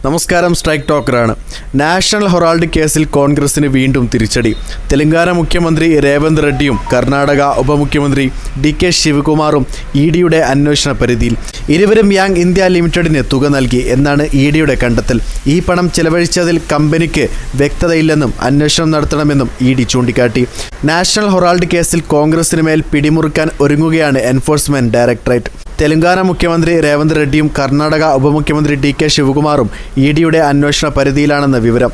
നമസ്കാരം, strike ടോക്കറാണ്. National Herald കേസിൽ കോൺഗ്രസിന് വീണ്ടും തിരിച്ചടി. തെലങ്കാന മുഖ്യമന്ത്രി രേവന്ത് റെഡ്ഡിയും കർണാടക ഉപമുഖ്യമന്ത്രി DK ശിവകുമാറും EDയുടെ അന്വേഷണ പരിധിയിൽ. ഇരുവരും യാങ് ഇന്ത്യ ലിമിറ്റഡിന് തുക നൽകി എന്നാണ് EDയുടെ കണ്ടെത്തൽ. ഈ പണം ചെലവഴിച്ചതിൽ കമ്പനിക്ക് വ്യക്തതയില്ലെന്നും അന്വേഷണം നടത്തണമെന്നും ED ചൂണ്ടിക്കാട്ടി. നാഷണൽ ഹെറാൾഡ് കേസിൽ കോൺഗ്രസിന് മേൽ പിടിമുറുക്കാൻ ഒരുങ്ങുകയാണ് എൻഫോഴ്സ്മെന്റ് ഡയറക്ടറേറ്റ്. തെലങ്കാന മുഖ്യമന്ത്രി രേവന്ത് റെഡ്ഡിയും കർണാടക ഉപമുഖ്യമന്ത്രി DK ശിവകുമാറും EDയുടെ അന്വേഷണ പരിധിയിലാണെന്ന് വിവരം.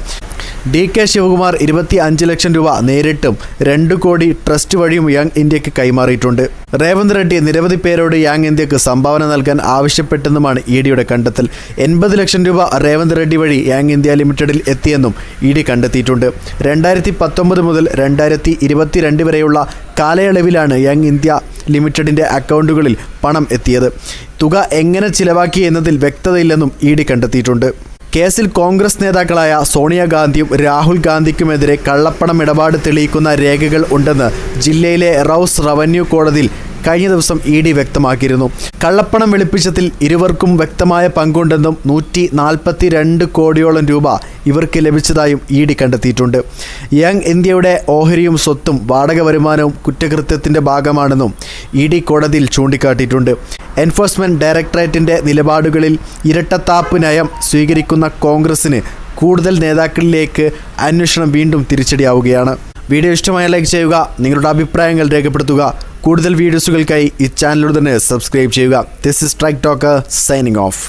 DK ശിവകുമാർ 25 ലക്ഷം രൂപ നേരിട്ടും 2 കോടി ട്രസ്റ്റ് വഴിയും യാങ് ഇന്ത്യക്ക് കൈമാറിയിട്ടുണ്ട്. രേവന്ത് റെഡ്ഡി നിരവധി പേരോട് യാങ് ഇന്ത്യക്ക് സംഭാവന നൽകാൻ ആവശ്യപ്പെട്ടെന്നുമാണ് EDയുടെ കണ്ടെത്തൽ. 80 ലക്ഷം രൂപ രേവന്ത് റെഡ്ഡി വഴി യാങ് ഇന്ത്യ ലിമിറ്റഡിൽ എത്തിയെന്നും ED കണ്ടെത്തിയിട്ടുണ്ട്. 2019 മുതൽ 2022 വരെയുള്ള കാലയളവിലാണ് യാങ് ഇന്ത്യ ലിമിറ്റഡിൻ്റെ അക്കൗണ്ടുകളിൽ പണം എത്തിയത്. തുക എങ്ങനെ ചിലവാക്കി എന്നതിൽ വ്യക്തതയില്ലെന്നും ED കണ്ടെത്തിയിട്ടുണ്ട്. കേസിൽ കോൺഗ്രസ് നേതാക്കളായ സോണിയാഗാന്ധിയും രാഹുൽ ഗാന്ധിക്കുമെതിരെ കള്ളപ്പണം ഇടപാട് തെളിയിക്കുന്ന രേഖകൾ ഉണ്ടെന്ന് ജില്ലയിലെ റൌസ് റവന്യൂ കോടതിയിൽ കഴിഞ്ഞ ദിവസം ED വ്യക്തമാക്കിയിരുന്നു. കള്ളപ്പണം വെളുപ്പിച്ചതിൽ ഇരുവർക്കും വ്യക്തമായ പങ്കുണ്ടെന്നും 142 കോടിയോളം രൂപ ഇവർക്ക് ലഭിച്ചതായും ED കണ്ടെത്തിയിട്ടുണ്ട്. യാങ് ഇന്ത്യയുടെ ഓഹരിയും സ്വത്തും വാടക വരുമാനവും കുറ്റകൃത്യത്തിൻ്റെ ഭാഗമാണെന്നും ED കോടതിയിൽ ചൂണ്ടിക്കാട്ടിയിട്ടുണ്ട്. എൻഫോഴ്സ്മെന്റ് ഡയറക്ടറേറ്റിൻ്റെ നിലപാടുകളിൽ ഇരട്ടത്താപ്പ് നയം സ്വീകരിക്കുന്ന കോൺഗ്രസിന് കൂടുതൽ നേതാക്കളിലേക്ക് അന്വേഷണം വീണ്ടും തിരിച്ചടിയാവുകയാണ്. വീഡിയോ ഇഷ്ടമായ ലൈക്ക് ചെയ്യുക, നിങ്ങളുടെ അഭിപ്രായങ്ങൾ രേഖപ്പെടുത്തുക. കൂടുതൽ വീഡിയോസുകൾക്കായി ഈ ചാനലിലൂടെ തന്നെ സബ്സ്ക്രൈബ് ചെയ്യുക. This is strike talker signing off.